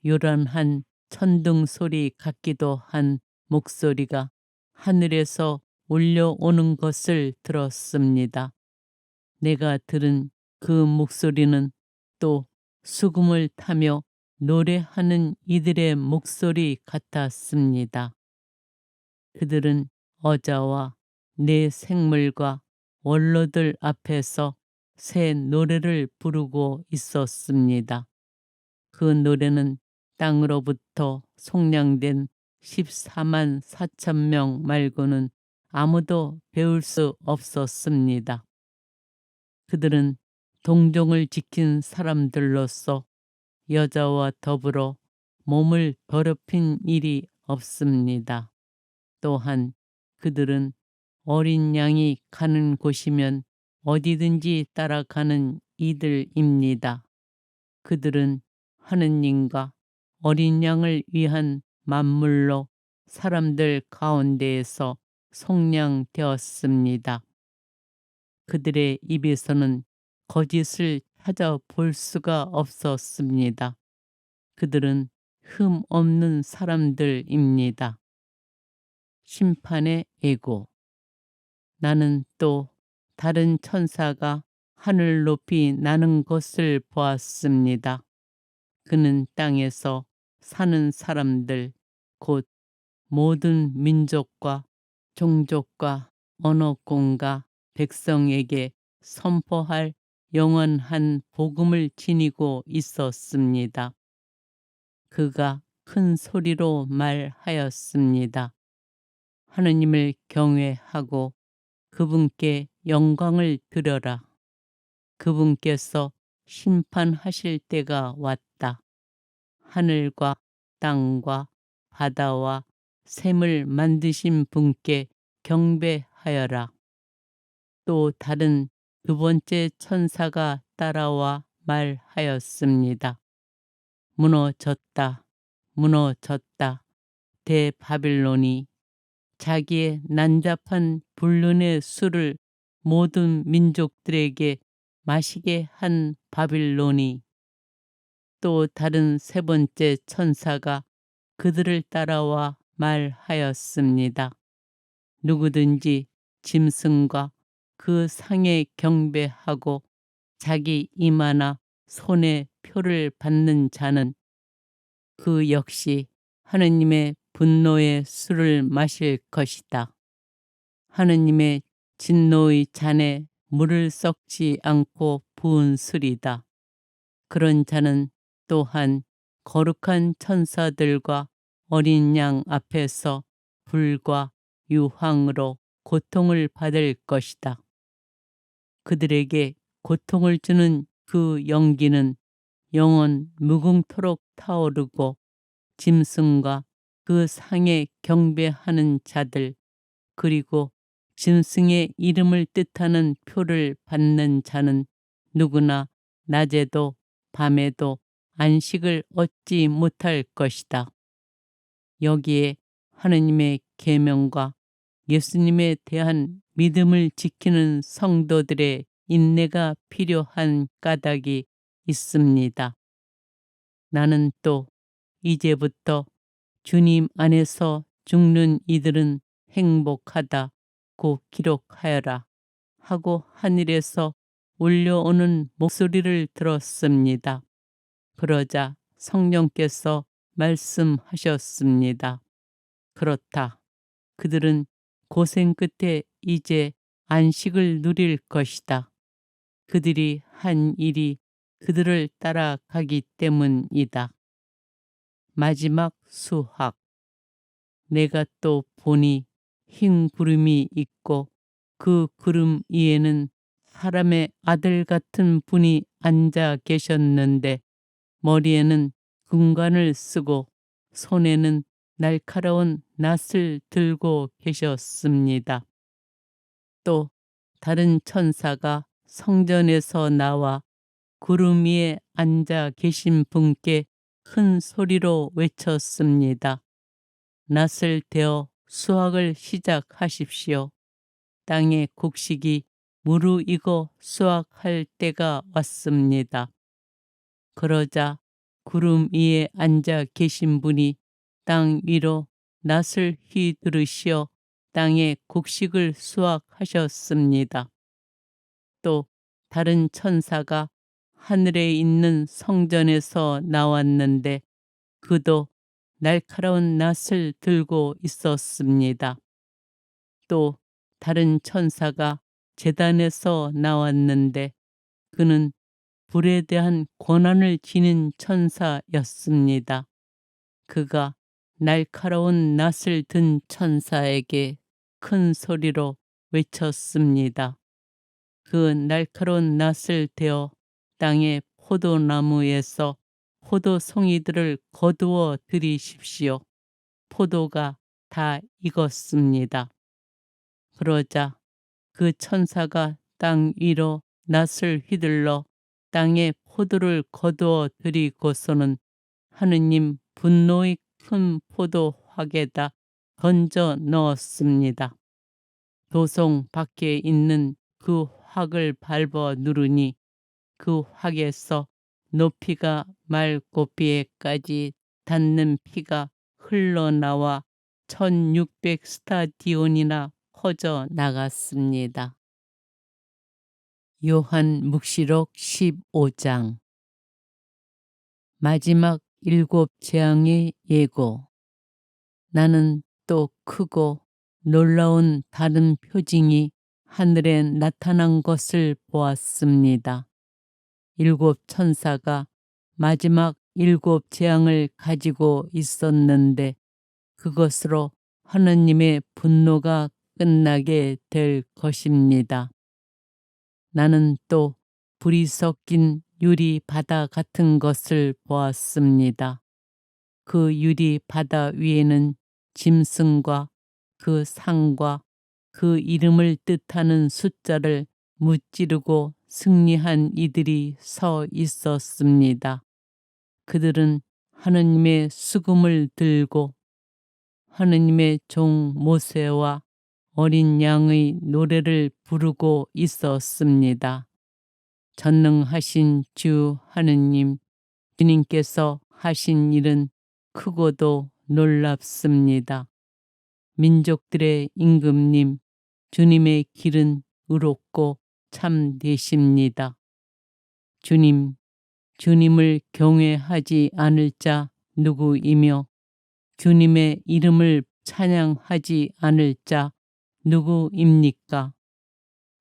요란한 천둥 소리 같기도 한 목소리가 하늘에서 울려오는 것을 들었습니다. 내가 들은 그 목소리는 또 수금을 타며 노래하는 이들의 목소리 같았습니다. 그들은 어자와 내 생물과 원로들 앞에서 새 노래를 부르고 있었습니다. 그 노래는 땅으로부터 속량된 14만 4천 명 말고는 아무도 배울 수 없었습니다. 그들은 동정을 지킨 사람들로서 여자와 더불어 몸을 더럽힌 일이 없습니다. 또한 그들은 어린 양이 가는 곳이면 어디든지 따라가는 이들입니다. 그들은 하느님과 어린 양을 위한 만물로 사람들 가운데에서 속량되었습니다. 그들의 입에서는 거짓을 찾아볼 수가 없었습니다. 그들은 흠 없는 사람들입니다. 심판의 예고. 나는 또 다른 천사가 하늘 높이 나는 것을 보았습니다. 그는 땅에서 사는 사람들 곧 모든 민족과 종족과 언어권과 백성에게 선포할 영원한 복음을 지니고 있었습니다. 그가 큰 소리로 말하였습니다. 하느님을 경외하고 그분께 영광을 드려라. 그분께서 심판하실 때가 왔다. 하늘과 땅과 바다와 샘을 만드신 분께 경배하여라. 또 다른 두 번째 천사가 따라와 말하였습니다. 무너졌다. 무너졌다. 대바빌론이 자기의 난잡한 불륜의 술을 모든 민족들에게 마시게 한 바빌론이. 또 다른 세 번째 천사가 그들을 따라와 말하였습니다. 누구든지 짐승과 그 상에 경배하고 자기 이마나 손에 표를 받는 자는 그 역시 하느님의 분노의 술을 마실 것이다. 하느님의 진노의 잔에 물을 썩지 않고 부은 술이다. 그런 자는 또한 거룩한 천사들과 어린 양 앞에서 불과 유황으로 고통을 받을 것이다. 그들에게 고통을 주는 그 연기는 영원 무궁토록 타오르고 짐승과 그 상에 경배하는 자들 그리고 짐승의 이름을 뜻하는 표를 받는 자는 누구나 낮에도 밤에도 안식을 얻지 못할 것이다. 여기에 하느님의 계명과 예수님에 대한 믿음을 지키는 성도들의 인내가 필요한 까닭이 있습니다. 나는 또 이제부터 주님 안에서 죽는 이들은 행복하다고 기록하여라 하고 하늘에서 울려오는 목소리를 들었습니다. 그러자 성령께서 말씀하셨습니다. 그렇다. 그들은 고생 끝에 이제 안식을 누릴 것이다. 그들이 한 일이 그들을 따라가기 때문이다. 마지막 수학. 내가 또 보니 흰 구름이 있고 그 구름 위에는 사람의 아들 같은 분이 앉아 계셨는데 머리에는 금관을 쓰고 손에는 날카로운 낫을 들고 계셨습니다. 또 다른 천사가 성전에서 나와 구름 위에 앉아 계신 분께 큰 소리로 외쳤습니다. 낫을 대어 수확을 시작하십시오. 땅의 곡식이 무르익어 수확할 때가 왔습니다. 그러자 구름 위에 앉아 계신 분이 땅 위로 낫을 휘두르시어 땅의 곡식을 수확하셨습니다. 또 다른 천사가 하늘에 있는 성전에서 나왔는데 그도 날카로운 낫을 들고 있었습니다. 또 다른 천사가 제단에서 나왔는데 그는 불에 대한 권한을 지닌 천사였습니다. 그가 날카로운 낫을 든 천사에게 큰 소리로 외쳤습니다. 그 날카로운 낫을 대어 땅의 포도나무에서 포도송이들을 거두어 들이십시오. 포도가 다 익었습니다. 그러자 그 천사가 땅 위로 낫을 휘둘러 땅에 포도를 거두어 들이고서는 하느님 분노의 큰 포도 확에다 던져 넣었습니다. 도성 밖에 있는 그 확을 밟아 누르니 그 확에서 높이가 말고비에까지 닿는 피가 흘러나와 1600 스타디온이나 퍼져 나갔습니다. 요한묵시록 15장. 마지막 7 재앙의 예고. 나는 또 크고 놀라운 다른 표징이 하늘에 나타난 것을 보았습니다. 7 천사가 마지막 7 재앙을 가지고 있었는데 그것으로 하느님의 분노가 끝나게 될 것입니다. 나는 또 불이 섞인 유리 바다 같은 것을 보았습니다. 그 유리 바다 위에는 짐승과 그 상과 그 이름을 뜻하는 숫자를 무찌르고 승리한 이들이 서 있었습니다. 그들은 하느님의 수금을 들고 하느님의 종 모세와 어린 양의 노래를 부르고 있었습니다. 전능하신 주 하느님, 주님께서 하신 일은 크고도 놀랍습니다. 민족들의 임금님, 주님의 길은 의롭고 참되십니다. 주님, 주님을 경외하지 않을 자 누구이며 주님의 이름을 찬양하지 않을 자 누구입니까?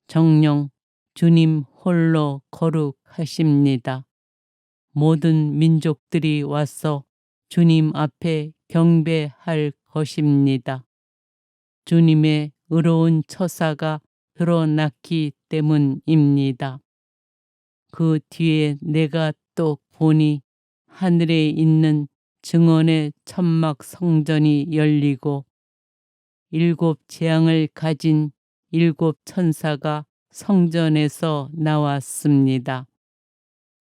정녕 주님 홀로 거룩하십니다. 모든 민족들이 와서 주님 앞에 경배할 것입니다. 주님의 의로운 처사가 드러났기 때문입니다. 그 뒤에 내가 또 보니 하늘에 있는 증언의 천막 성전이 열리고 일곱 재앙을 가진 일곱 천사가 성전에서 나왔습니다.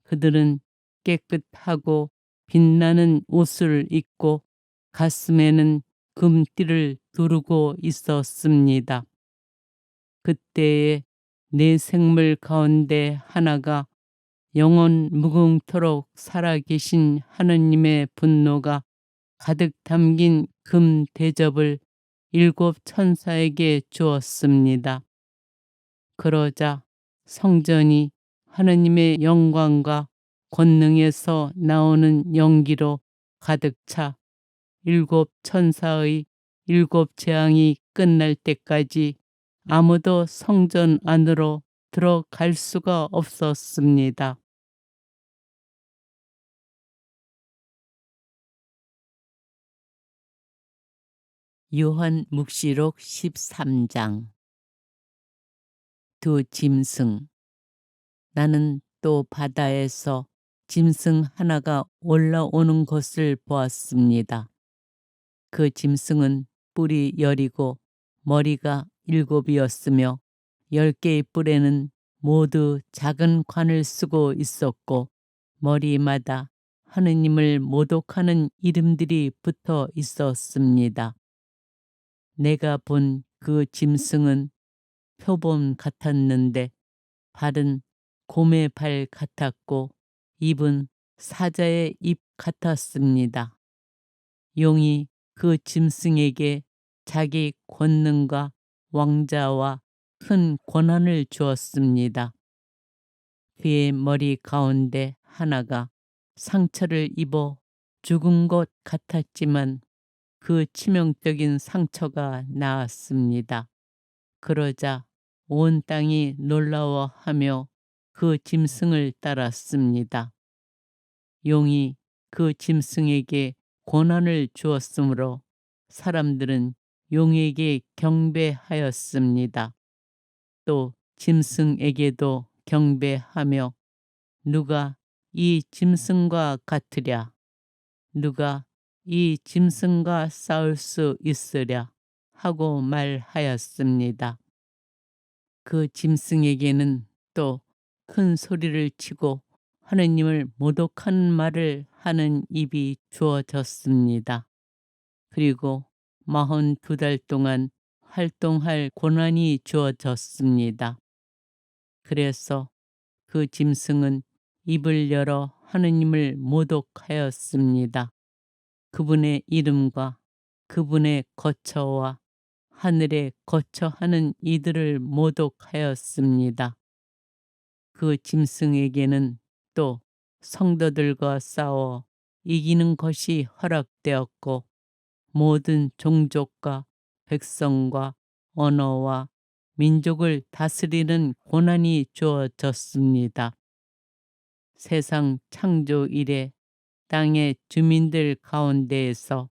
그들은 깨끗하고 빛나는 옷을 입고 가슴에는 금띠를 두르고 있었습니다. 그때에 네 생물 가운데 하나가 영원 무궁토록 살아계신 하느님의 분노가 가득 담긴 금 대접을 일곱 천사에게 주었습니다. 그러자 성전이 하느님의 영광과 권능에서 나오는 연기로 가득 차 일곱 천사의 일곱 재앙이 끝날 때까지 아무도 성전 안으로 들어갈 수가 없었습니다. 요한묵시록 13장. 두 짐승. 나는 또 바다에서 짐승 하나가 올라오는 것을 보았습니다. 그 짐승은 뿔이 10이고 머리가 7이었으며 10개의 뿔에는 모두 작은 관을 쓰고 있었고 머리마다 하느님을 모독하는 이름들이 붙어 있었습니다. 내가 본 그 짐승은 표범 같았는데 발은 곰의 발 같았고 입은 사자의 입 같았습니다. 용이 그 짐승에게 자기 권능과 왕자와 큰 권한을 주었습니다. 그의 머리 가운데 하나가 상처를 입어 죽은 것 같았지만 그 치명적인 상처가 나았습니다. 그러자 온 땅이 놀라워하며 그 짐승을 따랐습니다. 용이 그 짐승에게 권한을 주었으므로 사람들은 용에게 경배하였습니다. 또 짐승에게도 경배하며 누가 이 짐승과 같으랴? 누가 이 짐승과 싸울 수 있으랴? 하고 말하였습니다. 그 짐승에게는 또 큰 소리를 치고 하느님을 모독하는 말을 하는 입이 주어졌습니다. 그리고 42달 동안 활동할 권한이 주어졌습니다. 그래서 그 짐승은 입을 열어 하느님을 모독하였습니다. 그분의 이름과 그분의 거처와 하늘에 거처하는 이들을 모독하였습니다. 그 짐승에게는 또 성도들과 싸워 이기는 것이 허락되었고 모든 종족과 백성과 언어와 민족을 다스리는 권한이 주어졌습니다. 세상 창조 이래 땅의 주민들 가운데에서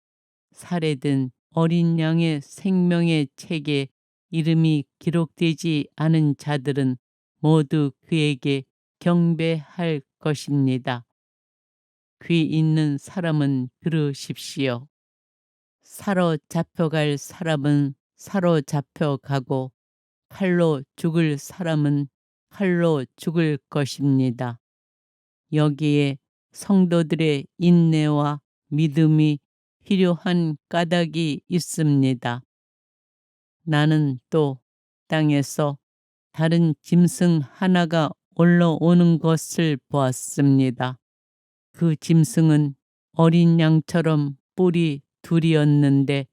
살해된 어린 양의 생명의 책에 이름이 기록되지 않은 자들은 모두 그에게 경배할 것입니다. 귀 있는 사람은 들으십시오. 사로잡혀갈 사람은 사로잡혀가고 칼로 죽을 사람은 칼로 죽을 것입니다. 여기에 성도들의 인내와 믿음이 필요한 까닭이 있습니다. 나는 또 땅에서 다른 짐승 하나가 올라오는 것을 보았습니다. 그 짐승은 어린 양처럼 뿔이 둘이었는데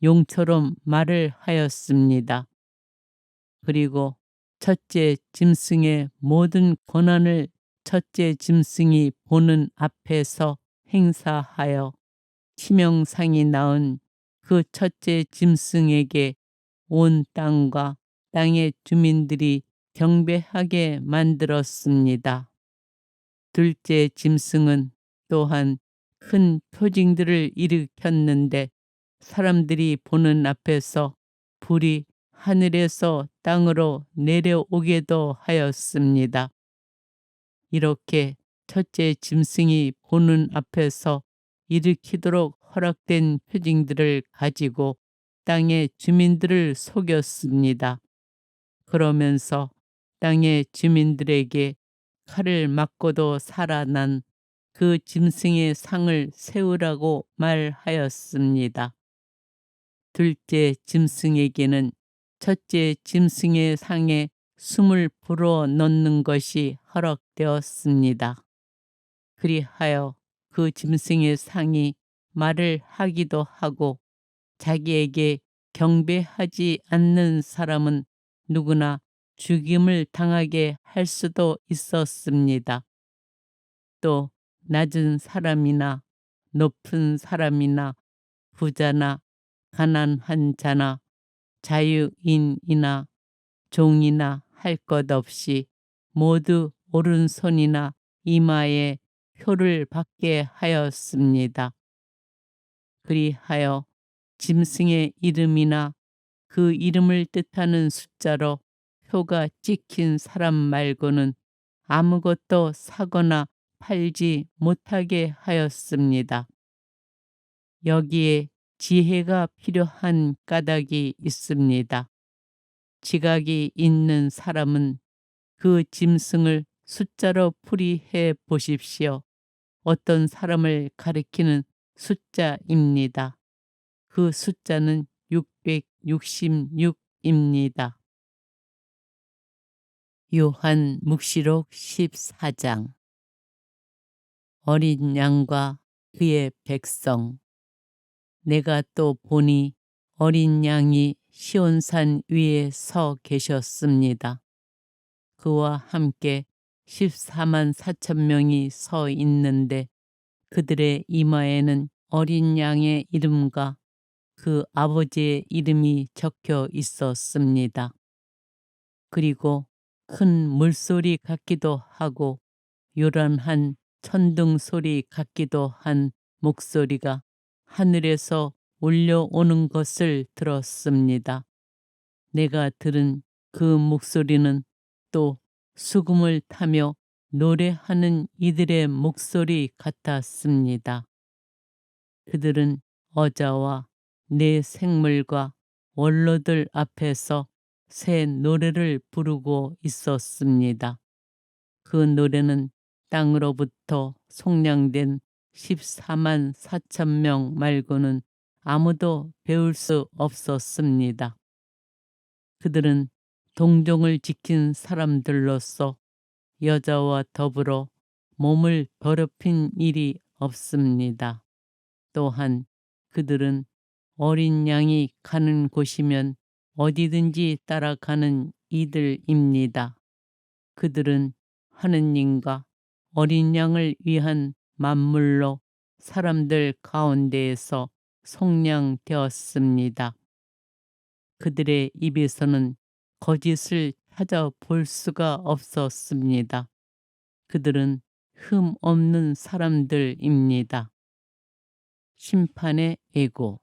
용처럼 말을 하였습니다. 그리고 첫째 짐승의 모든 권한을 첫째 짐승이 보는 앞에서 행사하여 치명상이 나은 그 첫째 짐승에게 온 땅과 땅의 주민들이 경배하게 만들었습니다. 둘째 짐승은 또한 큰 표징들을 일으켰는데 사람들이 보는 앞에서 불이 하늘에서 땅으로 내려오게도 하였습니다. 이렇게 첫째 짐승이 보는 앞에서 일으키도록 허락된 표징들을 가지고 땅의 주민들을 속였습니다. 그러면서 땅의 주민들에게 칼을 맞고도 살아난 그 짐승의 상을 세우라고 말하였습니다. 둘째 짐승에게는 첫째 짐승의 상에 숨을 불어 넣는 것이 허락되었습니다. 그리하여 그 짐승의 상이 말을 하기도 하고 자기에게 경배하지 않는 사람은 누구나 죽임을 당하게 할 수도 있었습니다. 또 낮은 사람이나 높은 사람이나 부자나 가난한 자나 자유인이나 종이나 할 것 없이 모두 오른손이나 이마에 표를 받게 하였습니다. 그리하여 짐승의 이름이나 그 이름을 뜻하는 숫자로 표가 찍힌 사람 말고는 아무것도 사거나 팔지 못하게 하였습니다. 여기에 지혜가 필요한 까닭이 있습니다. 지각이 있는 사람은 그 짐승을 숫자로 풀이해 보십시오. 어떤 사람을 가리키는 숫자입니다. 그 숫자는 666입니다. 요한 묵시록 14장. 어린 양과 그의 백성. 내가 또 보니 어린 양이 시온산 위에 서 계셨습니다. 그와 함께 14만 4천 명이 서 있는데 그들의 이마에는 어린 양의 이름과 그 아버지의 이름이 적혀 있었습니다. 그리고 큰 물소리 같기도 하고 요란한 천둥 소리 같기도 한 목소리가 하늘에서 울려오는 것을 들었습니다. 내가 들은 그 목소리는 또 수금을 타며 노래하는 이들의 목소리 같았습니다. 그들은 어자와 내 생물과 원로들 앞에서 새 노래를 부르고 있었습니다. 그 노래는 땅으로부터 속량된 14만 4천 명 말고는 아무도 배울 수 없었습니다. 그들은 동정을 지킨 사람들로서 여자와 더불어 몸을 더럽힌 일이 없습니다. 또한 그들은 어린 양이 가는 곳이면 어디든지 따라가는 이들입니다. 그들은 하느님과 어린 양을 위한 만물로 사람들 가운데에서 속량되었습니다. 그들의 입에서는 거짓을 찾아볼 수가 없었습니다. 그들은 흠 없는 사람들입니다. 심판의 애고.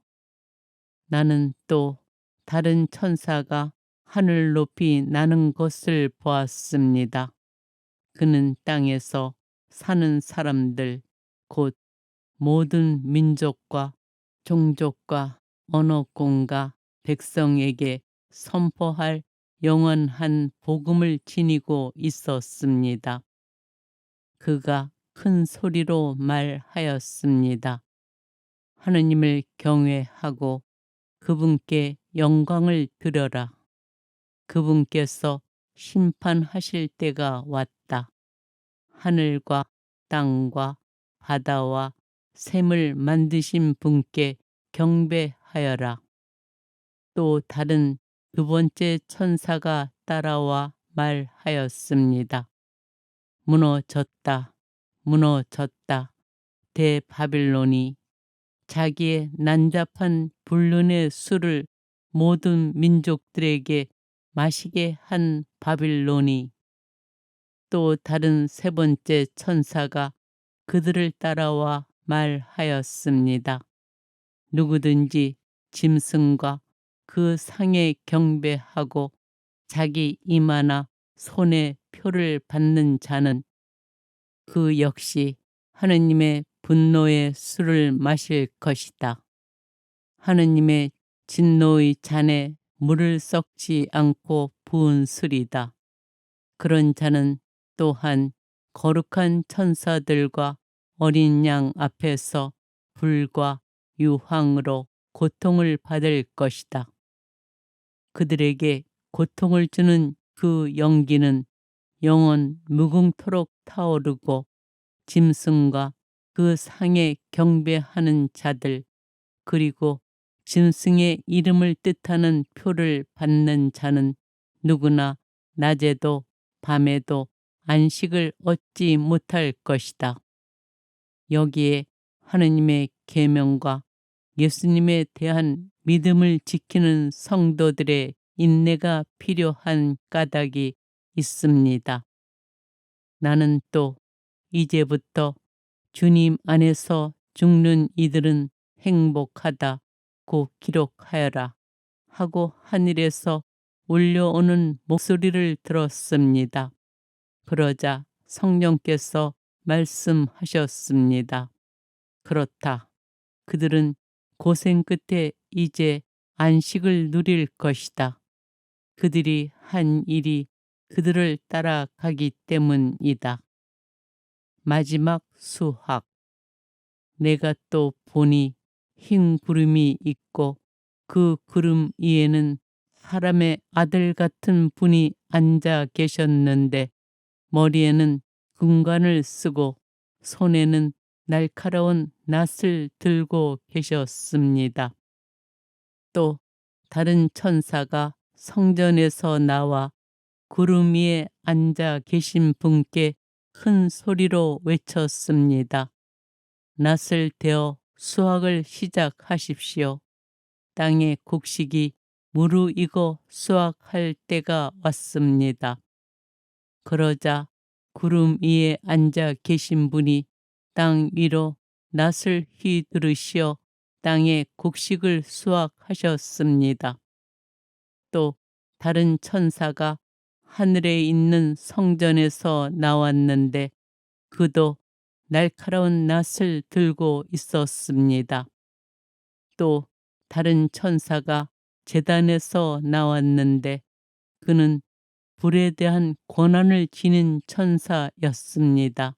나는 또 다른 천사가 하늘 높이 나는 것을 보았습니다. 그는 땅에서 사는 사람들, 곧 모든 민족과 종족과 언어권과 백성에게 선포할 영원한 복음을 지니고 있었습니다. 그가 큰 소리로 말하였습니다. 하느님을 경외하고 그분께 영광을 드려라. 그분께서 심판하실 때가 왔다. 하늘과 땅과 바다와 샘을 만드신 분께 경배하여라. 또 다른 두 번째 천사가 따라와 말하였습니다. 무너졌다. 무너졌다. 대바빌론이 자기의 난잡한 불륜의 수를 모든 민족들에게 마시게 한 바빌론이 또 다른 세 번째 천사가 그들을 따라와 말하였습니다. 누구든지 짐승과 그 상에 경배하고 자기 이마나 손에 표를 받는 자는 그 역시 하느님의 분노의 술을 마실 것이다. 하느님의 진노의 잔에 물을 섞지 않고 부은 술이다. 그런 자는 또한 거룩한 천사들과 어린 양 앞에서 불과 유황으로 고통을 받을 것이다. 그들에게 고통을 주는 그 연기는 영원 무궁토록 타오르고 짐승과 그 상에 경배하는 자들 그리고 짐승의 이름을 뜻하는 표를 받는 자는 누구나 낮에도 밤에도 안식을 얻지 못할 것이다. 여기에 하느님의 계명과 예수님에 대한 믿음을 지키는 성도들의 인내가 필요한 까닭이 있습니다. 나는 또 이제부터 주님 안에서 죽는 이들은 행복하다고 기록하여라 하고 하늘에서 울려오는 목소리를 들었습니다. 그러자 성령께서 말씀하셨습니다. 그렇다. 그들은 고생 끝에 이제 안식을 누릴 것이다. 그들이 한 일이 그들을 따라가기 때문이다. 마지막 수학. 내가 또 보니 흰 구름이 있고 그 구름 위에는 사람의 아들 같은 분이 앉아 계셨는데 머리에는 금관을 쓰고 손에는 날카로운 낫을 들고 계셨습니다. 또 다른 천사가 성전에서 나와 구름 위에 앉아 계신 분께 큰 소리로 외쳤습니다. 낫을 대어 수확을 시작하십시오. 땅의 곡식이 무르익어 수확할 때가 왔습니다. 그러자 구름 위에 앉아 계신 분이 땅 위로 낫을 휘두르시어 땅의 곡식을 수확하셨습니다. 또 다른 천사가 하늘에 있는 성전에서 나왔는데 그도 날카로운 낫을 들고 있었습니다. 또 다른 천사가 제단에서 나왔는데 그는 불에 대한 권한을 지닌 천사였습니다.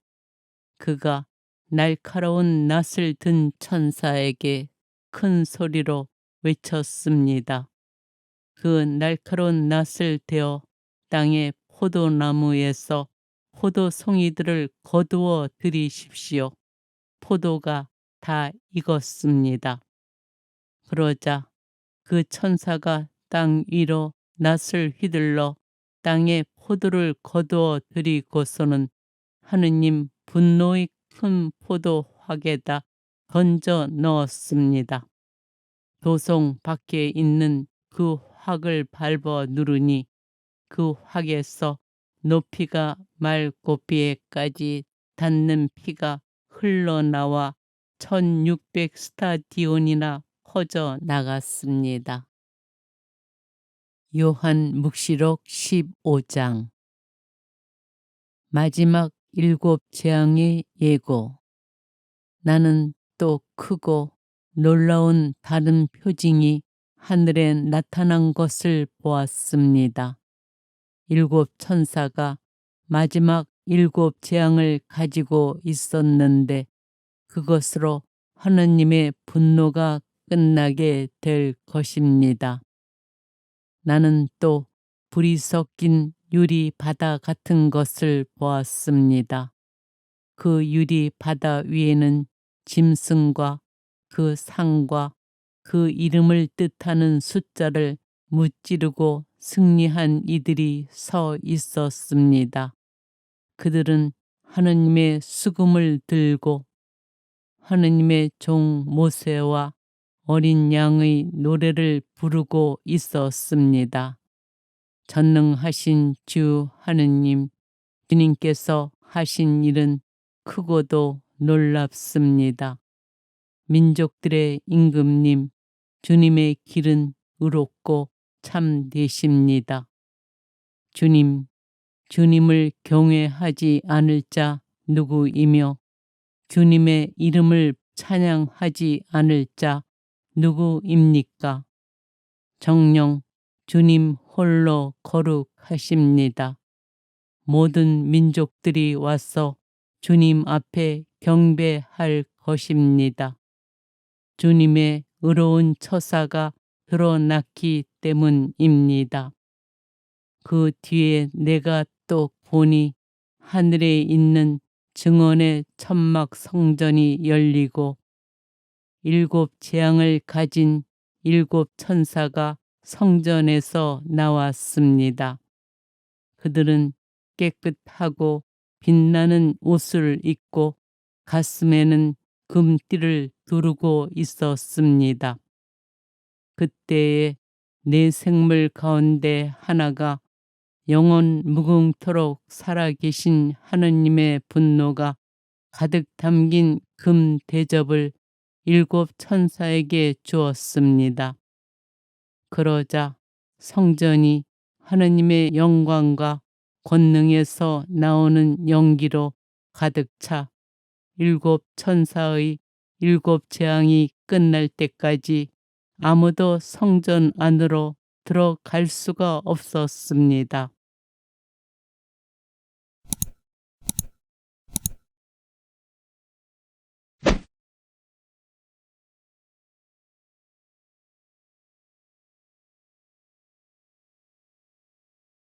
그가 날카로운 낫을 든 천사에게 큰 소리로 외쳤습니다. 그 날카로운 낫을 대어 땅의 포도나무에서 포도송이들을 거두어 들이십시오. 포도가 다 익었습니다. 그러자 그 천사가 땅 위로 낫을 휘둘러 땅에 포도를 거두어 들이고서는 하느님 분노의 큰 포도 확에다 던져 넣었습니다. 도성 밖에 있는 그 확을 밟아 누르니 그 확에서 높이가 말고비에까지 닿는 피가 흘러나와 1600 스타디온이나 퍼져 나갔습니다. 요한묵시록 15장. 마지막 7 재앙의 예고. 나는 또 크고 놀라운 다른 표징이 하늘에 나타난 것을 보았습니다. 7 천사가 마지막 7 재앙을 가지고 있었는데 그것으로 하느님의 분노가 끝나게 될 것입니다. 나는 또 불이 섞인 유리 바다 같은 것을 보았습니다. 그 유리 바다 위에는 짐승과 그 상과 그 이름을 뜻하는 숫자를 무찌르고 승리한 이들이 서 있었습니다. 그들은 하느님의 수금을 들고 하느님의 종 모세와 어린 양의 노래를 부르고 있었습니다. 전능하신 주 하느님, 주님께서 하신 일은 크고도 놀랍습니다. 민족들의 임금님, 주님의 길은 의롭고 참되십니다. 주님을 경외하지 않을 자 누구이며 주님의 이름을 찬양하지 않을 자 누구입니까? 정녕 주님 홀로 거룩하십니다. 모든 민족들이 와서 주님 앞에 경배할 것입니다. 주님의 의로운 처사가 드러났기 때문입니다. 그 뒤에 내가 또 보니 하늘에 있는 증언의 천막 성전이 열리고 일곱 재앙을 가진 일곱 천사가 성전에서 나왔습니다. 그들은 깨끗하고 빛나는 옷을 입고 가슴에는 금띠를 두르고 있었습니다. 그때에 네 생물 가운데 하나가 영원 무궁토록 살아계신 하느님의 분노가 가득 담긴 금 대접을 일곱 천사에게 주었습니다. 그러자 성전이 하느님의 영광과 권능에서 나오는 연기로 가득 차 일곱 천사의 일곱 재앙이 끝날 때까지 아무도 성전 안으로 들어갈 수가 없었습니다.